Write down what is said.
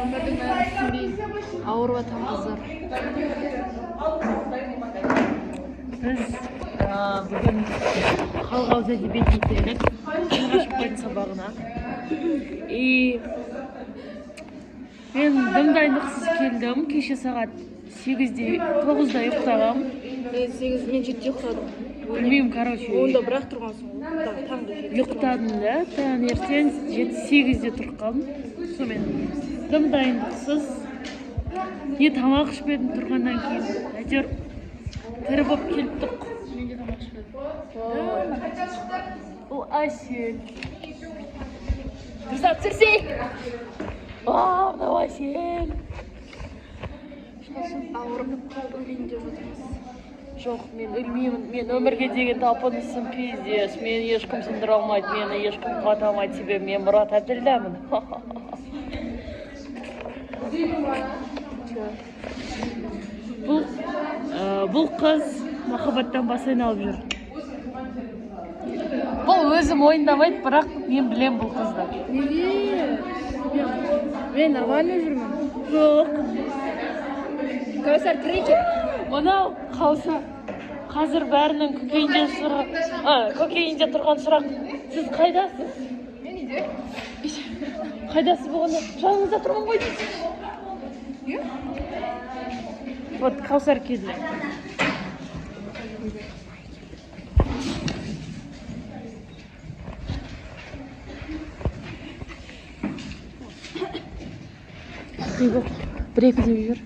өмірдің мәнін түсінбей ауырып жатқан қыздар. Біз бүгін халық ауыз әдебиеті келдік. Алғаш оқитын сабағына. Мен дым дайындықсыз келдім. Кеше сағат 8-де 9-да ұйықтағам. Мен 7-де ұйықтадым. Білмеймін, короче. Онда бірақ тұрғансың. Таңғы 7-де ұйықтадым да, таңертең 8-де тұрып қалдым. Сонымен дым дайындықсыз. Не тамақ ішпедім тұрғаннан кейін. Әйтеуір тірі болып келіп тұқ. Мен де тамақ ішпедім. Ол Асел. Тұрса түсірсек! Мынау Асел. Ауырып қалды өлейін деп жатырмыз. Жоқ, мен өлмеймін. Мен өмірге деген талпынысым пиздес. Мені ешкім сындыра алмайды, мені ешкім қуата алмайды, себебі мен Мұрат Әбділдамын. Бұл қыз махаббаттан бас айналып жүр. Бұл өзім ойындамайды, бірақ мен білем бұл қызды. Неге? Мен нормально жүрмін. Жоқ. Кәусар крекер. Мынау қалса, қазір бәрінің көкейінде тұрған сұрақ. Сіз қайдасыз? Мен үйде. Қайдасыз болғанда? Жаныңызда тұрмын ғой дейсіз. Вот Кәусар келді. Бір-екі деп жүр.